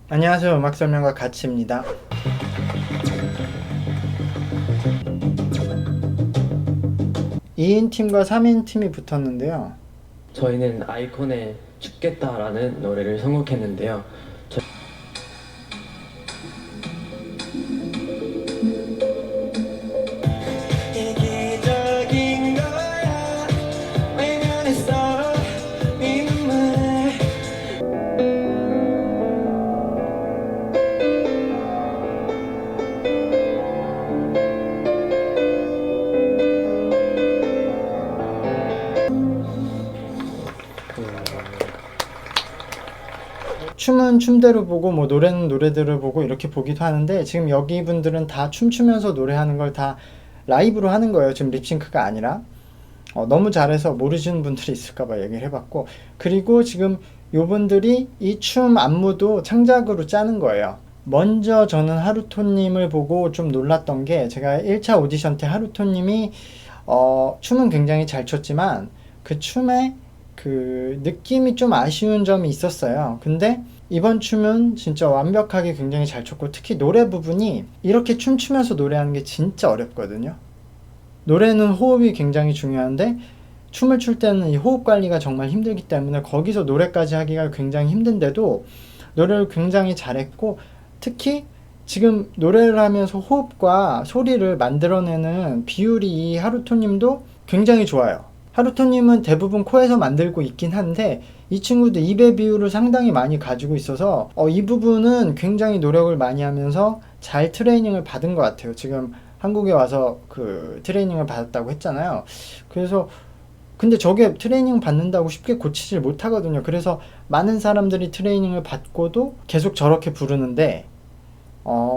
안녕하세요. 음악 설명가 가치입니다. (2인) 팀과 (3인) 팀이 붙었는데요. 저희는 아이콘의 죽겠다라는 노래를 선곡했는데요. 이기적인 거야 외면했어 네 눈물에. 춤은 춤대로 보고 뭐 노래는 노래대로 보고 이렇게 보기도 하는데, 지금 여기 분들은 다 춤추면서 노래하는 걸 다 라이브로 하는 거예요. 지금 립싱크가 아니라. 너무 잘해서 모르시는 분들이 있을까봐 얘기를 해봤고, 그리고 지금 요분들이 이 춤 안무도 창작으로 짜는 거예요. 먼저 저는 하루토님을 보고 좀 놀랐던 게, 제가 1차 오디션 때 하루토님이 춤은 굉장히 잘 췄지만 그 춤에 그 느낌이 좀 아쉬운 점이 있었어요. 근데 이번 춤은 진짜 완벽하게 굉장히 잘 췄고, 특히 노래 부분이 이렇게 춤추면서 노래하는 게 진짜 어렵거든요. 노래는 호흡이 굉장히 중요한데 춤을 출 때는 이 호흡 관리가 정말 힘들기 때문에 거기서 노래까지 하기가 굉장히 힘든데도 노래를 굉장히 잘했고, 특히 지금 노래를 하면서 호흡과 소리를 만들어내는 비율이 이 하루토님도 굉장히 좋아요. 하루토님은 대부분 코에서 만들고 있긴 한데 이 친구도 입의 비율을 상당히 많이 가지고 있어서 이 부분은 굉장히 노력을 많이 하면서 잘 트레이닝을 받은 것 같아요. 지금 한국에 와서 그 트레이닝을 받았다고 했잖아요. 그래서 근데 저게 트레이닝 받는다고 쉽게 고치질 못하거든요. 그래서 많은 사람들이 트레이닝을 받고도 계속 저렇게 부르는데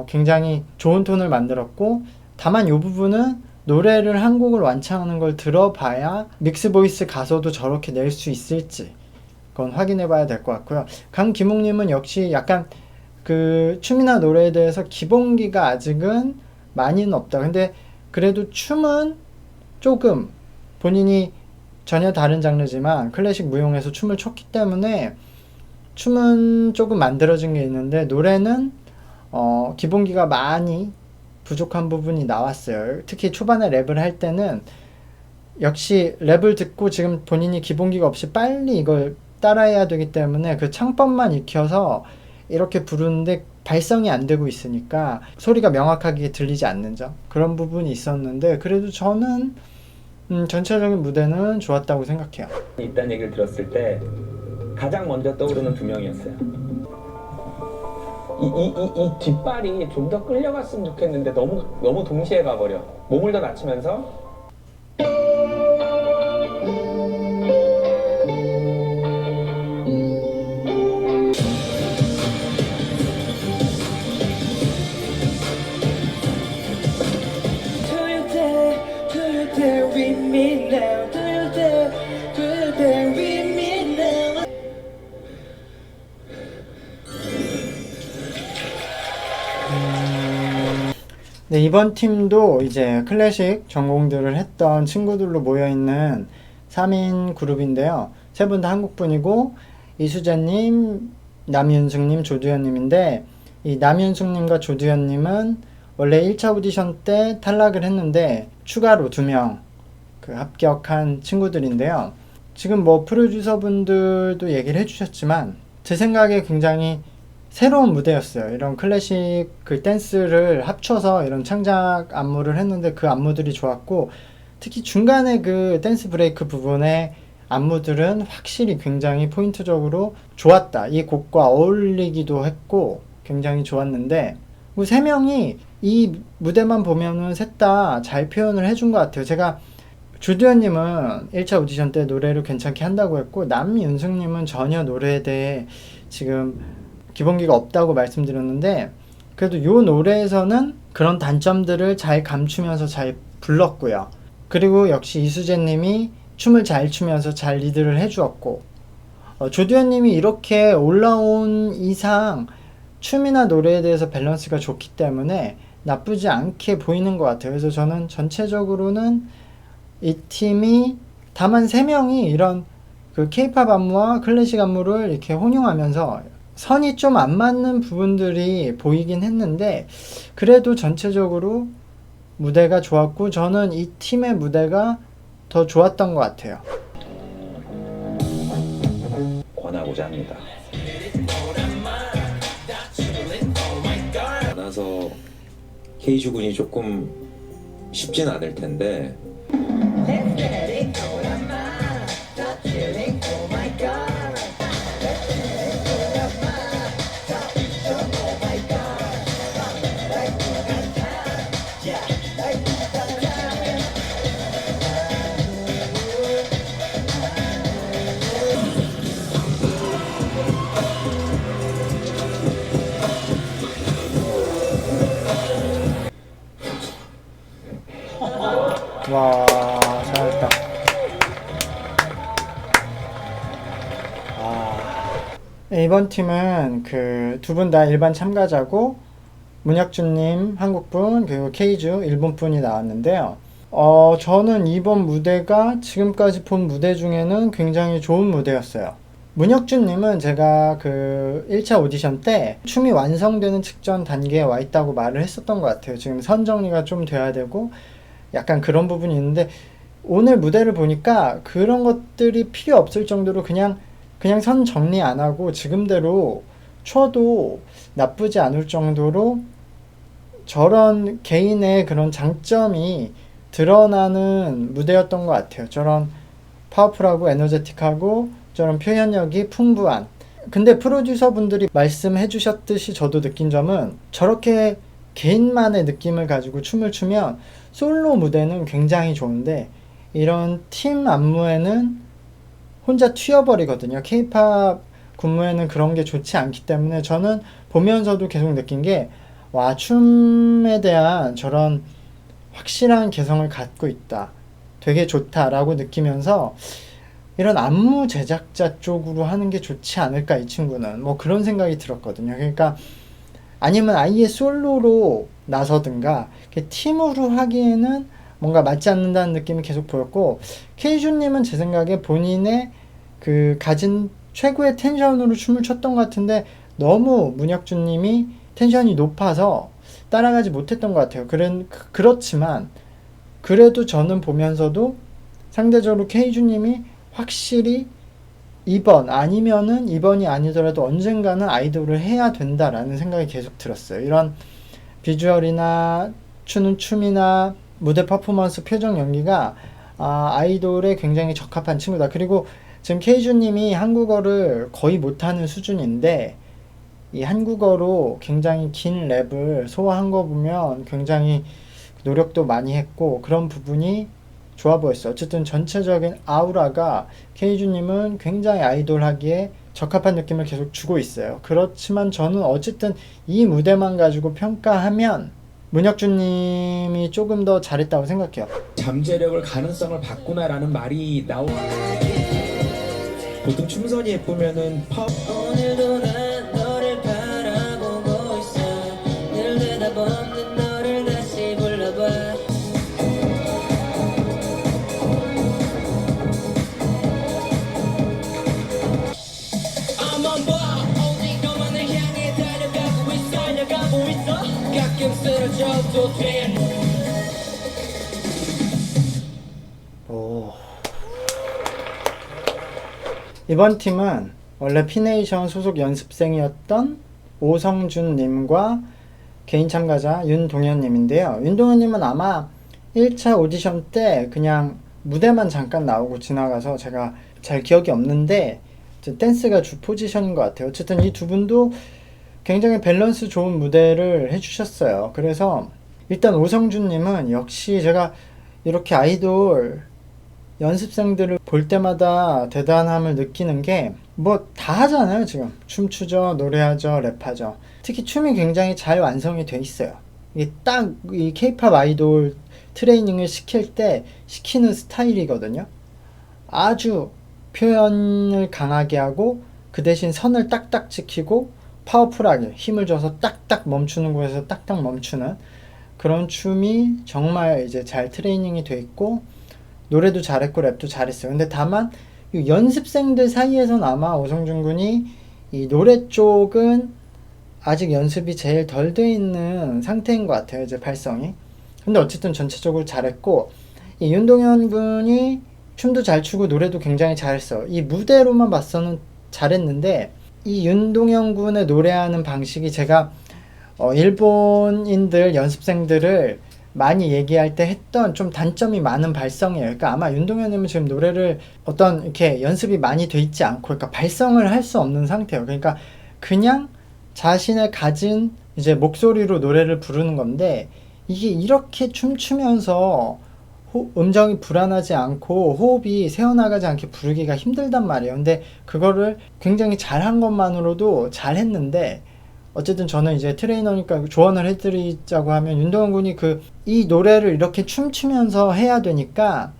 굉장히 좋은 톤을 만들었고, 다만 이 부분은 노래를 한 곡을 완창하는 걸 들어봐야 믹스 보이스 가서도 저렇게 낼 수 있을지 그건 확인해 봐야 될 것 같고요. 강기묵님은 역시 약간 그 춤이나 노래에 대해서 기본기가 아직은 많이는 없다. 근데 그래도 춤은 조금 본인이 전혀 다른 장르지만 클래식 무용에서 춤을 췄기 때문에 춤은 조금 만들어진 게 있는데, 노래는 기본기가 많이 부족한 부분이 나왔어요. 특히 초반에 랩을 할 때는 역시 랩을 듣고 지금 본인이 기본기가 없이 빨리 이걸 따라해야 되기 때문에 그 창법만 익혀서 이렇게 부르는데 발성이 안 되고 있으니까 소리가 명확하게 들리지 않는 점, 그런 부분이 있었는데 그래도 저는 전체적인 무대는 좋았다고 생각해요. 있다는 얘기를 들었을 때 가장 먼저 떠오르는 두 명이었어요. 이 뒷발이 좀 더 끌려갔으면 좋겠는데 너무 동시에 가버려. 몸을 더 낮추면서 네, 이번 팀도 이제 클래식 전공들을 했던 친구들로 모여있는 3인 그룹인데요. 세 분 다 한국분이고, 이수재님, 남윤승님, 조두현님인데, 이 남윤승님과 조두현님은 원래 1차 오디션 때 탈락을 했는데 추가로 2명 그 합격한 친구들인데요. 지금 뭐 프로듀서 분들도 얘기를 해주셨지만 제 생각에 굉장히 새로운 무대였어요. 이런 클래식 그 댄스를 합쳐서 이런 창작 안무를 했는데 그 안무들이 좋았고, 특히 중간에 그 댄스 브레이크 부분의 안무들은 확실히 굉장히 포인트적으로 좋았다. 이 곡과 어울리기도 했고 굉장히 좋았는데, 그 세 명이 이 무대만 보면은 셋 다 잘 표현을 해준 것 같아요. 제가 주두현님은 1차 오디션 때 노래를 괜찮게 한다고 했고, 남윤승님은 전혀 노래에 대해 지금 기본기가 없다고 말씀드렸는데, 그래도 요 노래에서는 그런 단점들을 잘 감추면서 잘 불렀고요. 그리고 역시 이수재님이 춤을 잘 추면서 잘 리드를 해주었고, 조두현님이 이렇게 올라온 이상 춤이나 노래에 대해서 밸런스가 좋기 때문에 나쁘지 않게 보이는 것 같아요. 그래서 저는 전체적으로는 이 팀이 다만 3명이 이런 그 케이팝 안무와 클래식 안무를 이렇게 혼용하면서 선이 좀 안 맞는 부분들이 보이긴 했는데 그래도 전체적으로 무대가 좋았고 저는 이 팀의 무대가 더 좋았던 것 같아요. 권하고자 합니다. 많아서 K주군이 조금 쉽진 않을 텐데 와, 잘했다. 이번 팀은 그 두 분 다 일반 참가자고 문혁준님 한국분 그리고 케이주 일본분이 나왔는데요. 저는 이번 무대가 지금까지 본 무대 중에는 굉장히 좋은 무대였어요. 문혁준님은 제가 그 1차 오디션 때 춤이 완성되는 직전 단계에 와 있다고 말을 했었던 것 같아요. 지금 선 정리가 좀 돼야 되고 약간 그런 부분이 있는데 오늘 무대를 보니까 그런 것들이 필요 없을 정도로 그냥 선 정리 안 하고 지금대로 춰도 나쁘지 않을 정도로 저런 개인의 그런 장점이 드러나는 무대였던 것 같아요. 저런 파워풀하고 에너제틱하고 저런 표현력이 풍부한. 근데 프로듀서 분들이 말씀해 주셨듯이 저도 느낀 점은 저렇게 개인만의 느낌을 가지고 춤을 추면 솔로 무대는 굉장히 좋은데 이런 팀 안무에는 혼자 튀어버리거든요. 케이팝 군무에는 그런 게 좋지 않기 때문에 저는 보면서도 계속 느낀 게 와, 춤에 대한 저런 확실한 개성을 갖고 있다. 되게 좋다라고 느끼면서 이런 안무 제작자 쪽으로 하는 게 좋지 않을까 이 친구는 뭐 그런 생각이 들었거든요. 그러니까 아니면 아예 솔로로 나서든가 팀으로 하기에는 뭔가 맞지 않는다는 느낌이 계속 보였고 케이준님은 제 생각에 본인의 그 가진 최고의 텐션으로 춤을 췄던 것 같은데 너무 문혁준님이 텐션이 높아서 따라가지 못했던 것 같아요. 그렇지만 그래도 저는 보면서도 상대적으로 케이준님이 확실히 이번이 아니더라도 언젠가는 아이돌을 해야 된다라는 생각이 계속 들었어요. 이런 비주얼이나 추는 춤이나 무대 퍼포먼스, 표정 연기가 아이돌에 굉장히 적합한 친구다. 그리고 지금 케이준님이 한국어를 거의 못하는 수준인데 이 한국어로 굉장히 긴 랩을 소화한 거 보면 굉장히 노력도 많이 했고 그런 부분이 좋아 보였어요. 어쨌든 전체적인 아우라가 케이준님은 굉장히 아이돌 하기에 적합한 느낌을 계속 주고 있어요. 그렇지만 저는 어쨌든 이 무대만 가지고 평가하면 문혁준님이 조금 더 잘했다고 생각해요. 잠재력을 가능성을 바꾸나라는 말이 보통 춤선이 예쁘면은 팝 오늘도 난 너를 바라보고 있어 늘 내다보는 너를 다시 불러봐 I'm on board 오직 너만을 향해 달려가고 있어 가끔 쓰러져도 돼 이번 팀은 원래 피네이션 소속 연습생이었던 오성준님과 개인 참가자 윤동현님인데요. 윤동현님은 아마 1차 오디션 때 그냥 무대만 잠깐 나오고 지나가서 제가 잘 기억이 없는데 댄스가 주 포지션인 것 같아요. 어쨌든 이 두 분도 굉장히 밸런스 좋은 무대를 해주셨어요. 그래서 일단 오성준님은 역시 제가 이렇게 아이돌 연습생들을 볼 때마다 대단함을 느끼는 게 뭐 다 하잖아요. 지금 춤추죠, 노래하죠, 랩하죠. 특히 춤이 굉장히 잘 완성이 돼 있어요. 이게 딱 이 케이팝 아이돌 트레이닝을 시킬 때 시키는 스타일이거든요. 아주 표현을 강하게 하고 그 대신 선을 딱딱 지키고 파워풀하게 힘을 줘서 딱딱 멈추는 곳에서 딱딱 멈추는 그런 춤이 정말 이제 잘 트레이닝이 돼 있고 노래도 잘했고 랩도 잘했어요. 근데 다만 이 연습생들 사이에서는 아마 오성준 군이 이 노래 쪽은 아직 연습이 제일 덜 돼 있는 상태인 것 같아요. 이제 발성이. 근데 어쨌든 전체적으로 잘했고 이 윤동현 군이 춤도 잘 추고 노래도 굉장히 잘했어. 이 무대로만 봐서는 잘했는데 이 윤동현 군의 노래하는 방식이 제가 일본인들 연습생들을 많이 얘기할 때 했던 좀 단점이 많은 발성이에요. 그러니까 아마 윤동현님은 지금 노래를 어떤 이렇게 연습이 많이 돼 있지 않고 그러니까 발성을 할 수 없는 상태예요. 그러니까 그냥 자신의 가진 이제 목소리로 노래를 부르는 건데 이게 이렇게 춤추면서 음정이 불안하지 않고 호흡이 새어나가지 않게 부르기가 힘들단 말이에요. 근데 그거를 굉장히 잘한 것만으로도 잘했는데 어쨌든 저는 이제 트레이너니까 조언을 해드리자고 하면 윤동현 군이 이 노래를 이렇게 춤추면서 해야 되니까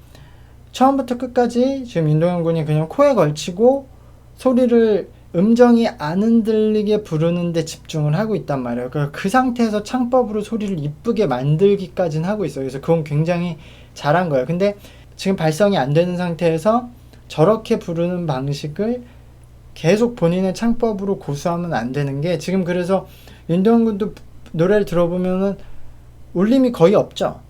처음부터 끝까지 지금 윤동현 군이 그냥 코에 걸치고 소리를 음정이 안 흔들리게 부르는데 집중을 하고 있단 말이에요. 그 상태에서 창법으로 소리를 이쁘게 만들기까지는 하고 있어요. 그래서 그건 굉장히 잘한 거예요. 근데 지금 발성이 안 되는 상태에서 저렇게 부르는 방식을 계속 본인의 창법으로 고수하면 안 되는 게 지금 그래서 윤동현 군도 노래를 들어보면은 울림이 거의 없죠.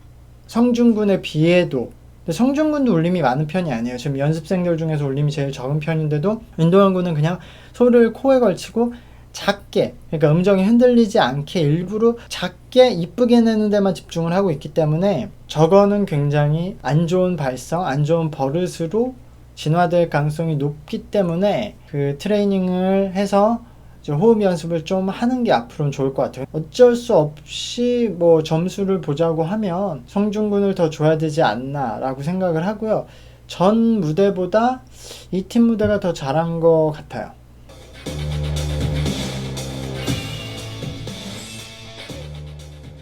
성준 군에 비해도. 근데 성준 군도 울림이 많은 편이 아니에요. 지금 연습생들 중에서 울림이 제일 적은 편인데도 윤동현 군은 그냥 소리를 코에 걸치고 작게, 그러니까 음정이 흔들리지 않게 일부러 작게 이쁘게 내는 데만 집중을 하고 있기 때문에 저거는 굉장히 안 좋은 발성, 안 좋은 버릇으로 진화될 가능성이 높기 때문에 그 트레이닝을 해서 이제 호흡 연습을 좀 하는 게 앞으로는 좋을 것 같아요. 어쩔 수 없이 뭐 점수를 보자고 하면 성준군을 더 줘야 되지 않나 라고 생각을 하고요. 전 무대보다 이 팀 무대가 더 잘한 것 같아요.